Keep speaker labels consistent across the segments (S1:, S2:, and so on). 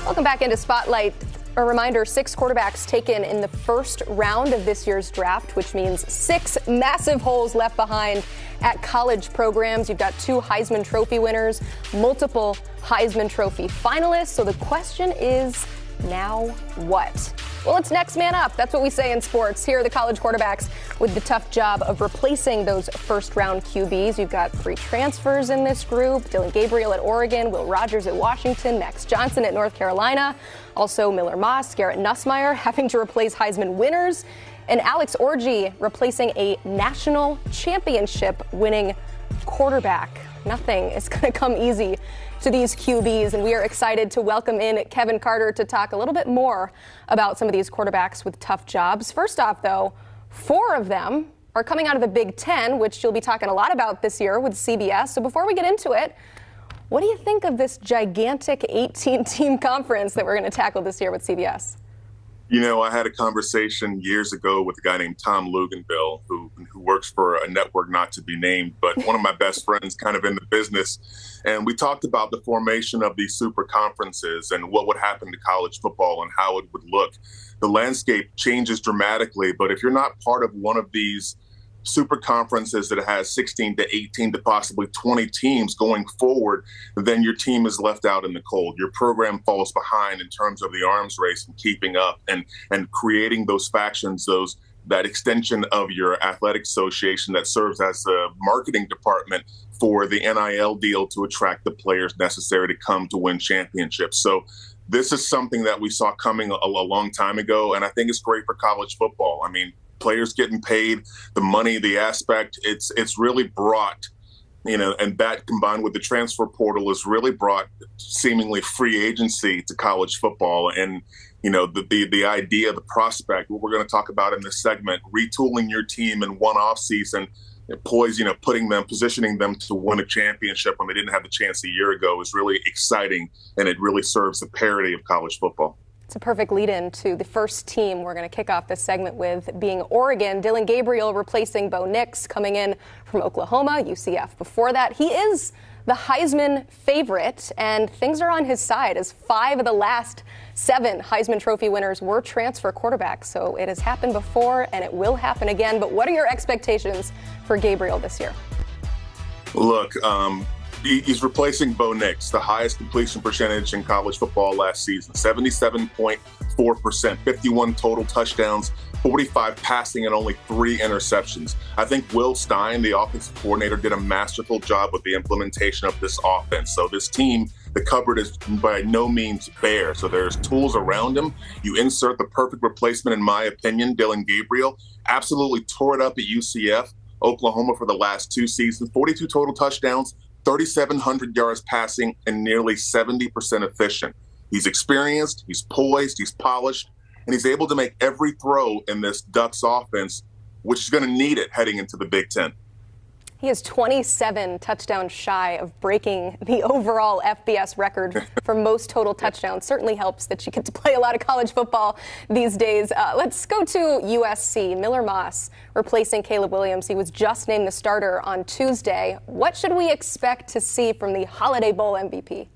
S1: Welcome back into Spotlight. A reminder, 6 quarterbacks taken in the first round of this year's draft, which means 6 massive holes left behind at college programs. You've got 2 Heisman Trophy winners, multiple Heisman Trophy finalists. So the question is, now what? Well, it's next man up. That's what we say in sports. Here are the college quarterbacks with the tough job of replacing those first-round QBs. You've got 3 transfers in this group. Dillon Gabriel at Oregon, Will Rogers at Washington, Max Johnson at North Carolina. Also Miller Moss, Garrett Nussmeier having to replace Heisman winners. And Alex Orji replacing a national championship winning quarterback. Nothing is going to come easy to these QBs, and we are excited to welcome in Kevin Carter to talk a little bit more about some of these quarterbacks with tough jobs. First off, though, 4 of them are coming out of the Big Ten, which you'll be talking a lot about this year with CBS. So before we get into it, what do you think of this gigantic 18-team conference that we're going to tackle this year with CBS?
S2: You know, I had a conversation years ago with a guy named Tom Luganville, who works for a network not to be named, but one of my best friends kind of in the business. And we talked about the formation of these super conferences and what would happen to college football and how it would look. The landscape changes dramatically, but if you're not part of one of these super conferences that has 16 to 18 to possibly 20 teams going forward, then your team is left out in the cold. Your program falls behind in terms of the arms race and keeping up and creating those factions, that extension of your athletic association that serves as a marketing department for the NIL deal to attract the players necessary to come to win championships. So this is something that we saw coming a long time ago, and I think it's great for college football. I mean, players getting paid, the money, the aspect, it's really brought, and that combined with the transfer portal has really brought seemingly free agency to college football. And, the idea, the prospect, what we're going to talk about in this segment, retooling your team in one offseason, positioning them to win a championship when they didn't have the chance a year ago is really exciting, and it really serves the parity of college football.
S1: It's a perfect lead-in to the first team we're going to kick off this segment with, being Oregon. Dillon Gabriel replacing Bo Nix, coming in from Oklahoma, UCF. Before that, he is the Heisman favorite, and things are on his side as 5 of the last 7 Heisman Trophy winners were transfer quarterbacks. So it has happened before, and it will happen again. But what are your expectations for Gabriel this year?
S2: Look, he's replacing Bo Nix, the highest completion percentage in college football last season, 77.4%, 51 total touchdowns, 45 passing, and only 3 interceptions. I think Will Stein, the offensive coordinator, did a masterful job with the implementation of this offense. So this team, the cupboard is by no means bare. So there's tools around him. You insert the perfect replacement, in my opinion. Dillon Gabriel absolutely tore it up at UCF, Oklahoma for the last 2 seasons, 42 total touchdowns, 3,700 yards passing, and nearly 70% efficient. He's experienced, he's poised, he's polished, and he's able to make every throw in this Ducks offense, which is going to need it heading into the Big Ten.
S1: He is 27 touchdowns shy of breaking the overall FBS record for most total touchdowns. Certainly helps that you get to play a lot of college football these days. Let's go to USC. Miller Moss replacing Caleb Williams. He was just named the starter on Tuesday. What should we expect to see from the Holiday Bowl MVP?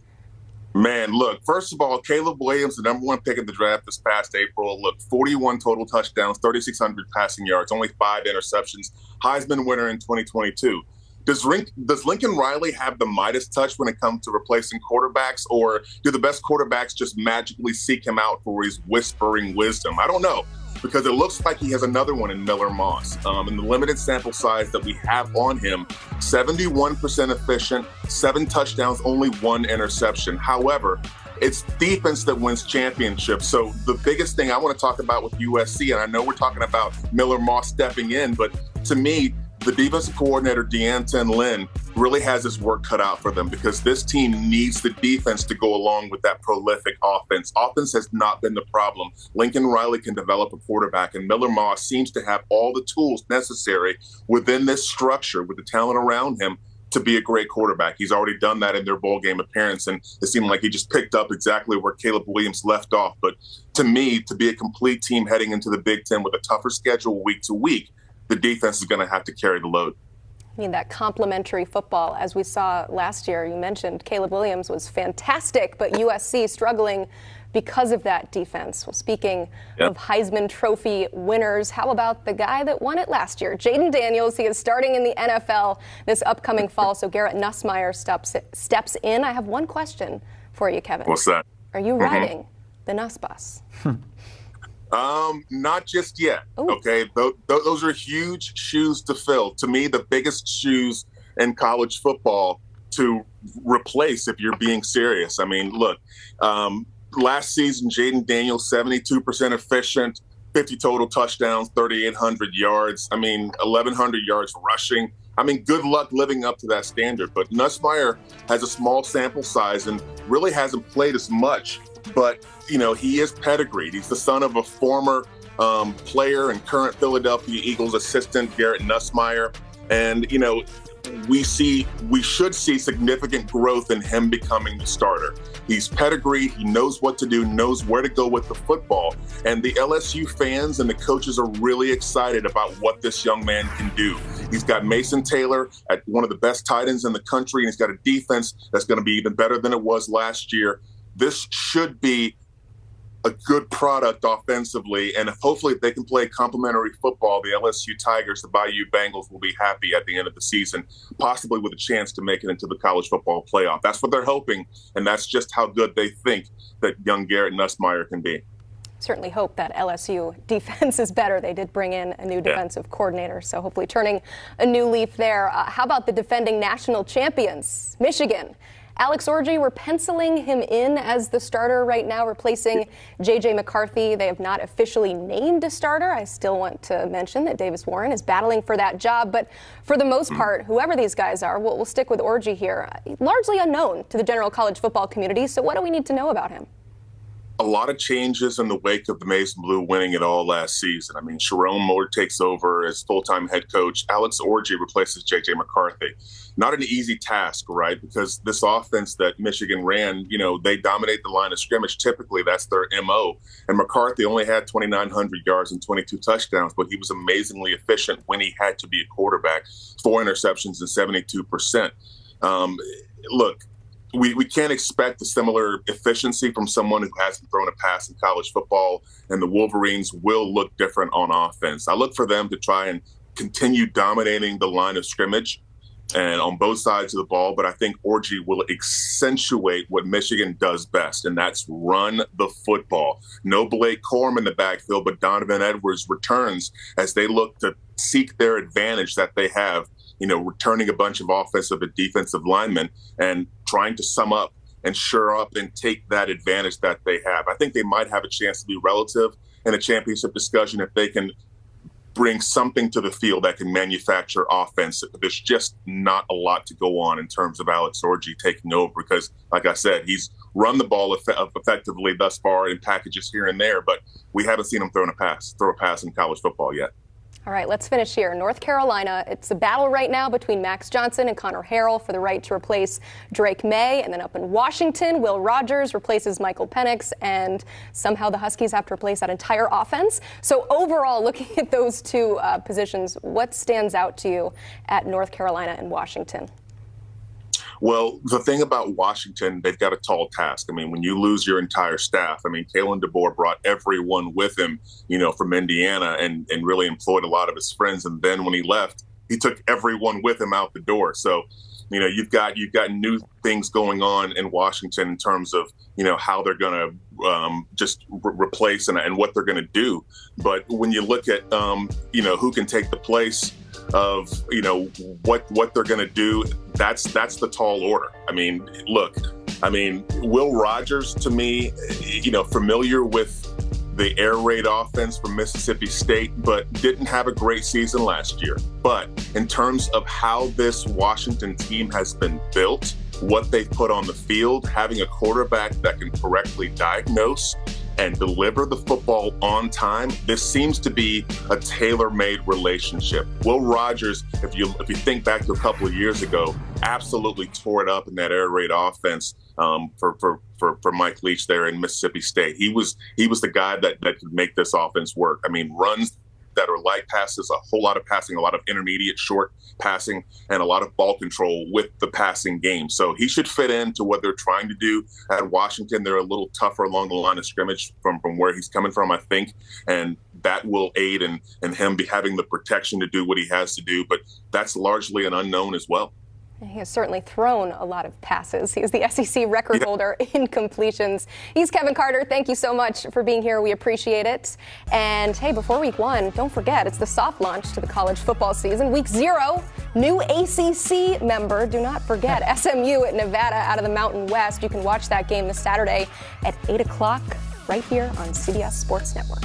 S2: Man, look, first of all, Caleb Williams, the number 1 pick in the draft this past April, 41 total touchdowns, 3,600 passing yards, only 5 interceptions, Heisman winner in 2022. Does Lincoln Riley have the Midas touch when it comes to replacing quarterbacks, or do the best quarterbacks just magically seek him out for his whispering wisdom? I don't know, because it looks like he has another one in Miller Moss. In the limited sample size that we have on him, 71% efficient, 7 touchdowns, only 1 interception. However, it's defense that wins championships. So the biggest thing I want to talk about with USC, and I know we're talking about Miller Moss stepping in, but to me, the defensive coordinator, D'Anton Lynn, really has his work cut out for them, because this team needs the defense to go along with that prolific offense. Offense has not been the problem. Lincoln Riley can develop a quarterback, and Miller Moss seems to have all the tools necessary within this structure with the talent around him to be a great quarterback. He's already done that in their bowl game appearance, and it seemed like he just picked up exactly where Caleb Williams left off. But to me, to be a complete team heading into the Big Ten with a tougher schedule week to week, the defense is going to have to carry the load.
S1: Need that complementary football. As we saw last year, you mentioned Caleb Williams was fantastic, but USC struggling because of that defense. Well, speaking of Heisman Trophy winners, how about the guy that won it last year, Jayden Daniels? He is starting in the NFL this upcoming fall, so Garrett Nussmeier steps in. I have one question for you, Kevin.
S2: What's that?
S1: Are you riding the Nuss bus?
S2: Not just yet.
S1: Ooh.
S2: Okay. Those are huge shoes to fill. To me, the biggest shoes in college football to replace, if you're being serious. I mean, look, last season, Jayden Daniels, 72% efficient, 50 total touchdowns, 3,800 yards. I mean, 1,100 yards rushing. I mean, good luck living up to that standard. But Nussmeier has a small sample size and really hasn't played as much. But, you know, he is pedigreed. He's the son of a former player and current Philadelphia Eagles assistant, Garrett Nussmeier. And, you know, we should see significant growth in him becoming the starter. He's pedigreed. He knows what to do, knows where to go with the football. And the LSU fans and the coaches are really excited about what this young man can do. He's got Mason Taylor at one of the best tight ends in the country, and he's got a defense that's going to be even better than it was last year. This should be a good product offensively, and hopefully if they can play complementary football, the LSU Tigers, the Bayou Bengals will be happy at the end of the season, possibly with a chance to make it into the college football playoff. That's what they're hoping, and that's just how good they think that young Garrett Nussmeier can be.
S1: Certainly hope that LSU defense is better. They did bring in a new defensive coordinator, so hopefully turning a new leaf there. How about the defending national champions, Michigan? Alex Orji, we're penciling him in as the starter right now, replacing J.J. McCarthy. They have not officially named a starter. I still want to mention that Davis Warren is battling for that job. But for the most part, whoever these guys are, we'll stick with Orji here. Largely unknown to the general college football community. So what do we need to know about him?
S2: A lot of changes in the wake of the Maize and Blue winning it all last season. I mean, Sharon Moore takes over as full-time head coach. Alex Orji replaces J.J. McCarthy. Not an easy task, right? Because this offense that Michigan ran, you know, they dominate the line of scrimmage. Typically, that's their MO. And McCarthy only had 2,900 yards and 22 touchdowns, but he was amazingly efficient when he had to be a quarterback. 4 interceptions and 72%. Look, we can't expect a similar efficiency from someone who hasn't thrown a pass in college football, and the Wolverines will look different on offense. I look for them to try and continue dominating the line of scrimmage and on both sides of the ball, but I think Orji will accentuate what Michigan does best, and that's run the football. No Blake Corum in the backfield, but Donovan Edwards returns as they look to seek their advantage that they have, you know, returning a bunch of offensive and defensive linemen and trying to sum up and shore up and take that advantage that they have. I think they might have a chance to be relative in a championship discussion if they can bring something to the field that can manufacture offense. There's just not a lot to go on in terms of Alex Orji taking over because, like I said, he's run the ball effectively thus far in packages here and there, but we haven't seen him throw a pass in college football yet.
S1: All right, let's finish here. North Carolina, it's a battle right now between Max Johnson and Connor Harrell for the right to replace Drake May. And then up in Washington, Will Rogers replaces Michael Penix, and somehow the Huskies have to replace that entire offense. So overall, looking at those two positions, what stands out to you at North Carolina and Washington?
S2: Well, the thing about Washington, they've got a tall task. I mean, when you lose your entire staff, I mean, Kalen DeBoer brought everyone with him, you know, from Indiana and really employed a lot of his friends. And then when he left, he took everyone with him out the door. So, you know, you've got new things going on in Washington in terms of, you know, how they're going to just replace and what they're going to do. But when you look at, you know, who can take the place of, you know, what they're going to do, that's the tall order. I mean, look, Will Rogers, to me, you know, familiar with the air raid offense from Mississippi State, but didn't have a great season last year. But in terms of how this Washington team has been built, what they've put on the field, having a quarterback that can correctly diagnose and deliver the football on time, this seems to be a tailor-made relationship. Will Rogers, if you think back to a couple of years ago, absolutely tore it up in that air raid offense for Mike Leach there in Mississippi State. He was the guy that could make this offense work. I mean, runs that are light passes, a whole lot of passing, a lot of intermediate short passing, and a lot of ball control with the passing game. So he should fit into what they're trying to do at Washington. They're a little tougher along the line of scrimmage from where he's coming from, I think, and that will aid in him having the protection to do what he has to do. But that's largely an unknown as well.
S1: He has certainly thrown a lot of passes. He is the SEC record holder in completions. He's Kevin Carter. Thank you so much for being here. We appreciate it. And hey, before week 1, don't forget, it's the soft launch to the college football season. Week 0, new ACC member. Do not forget SMU at Nevada out of the Mountain West. You can watch that game this Saturday at 8 o'clock right here on CBS Sports Network.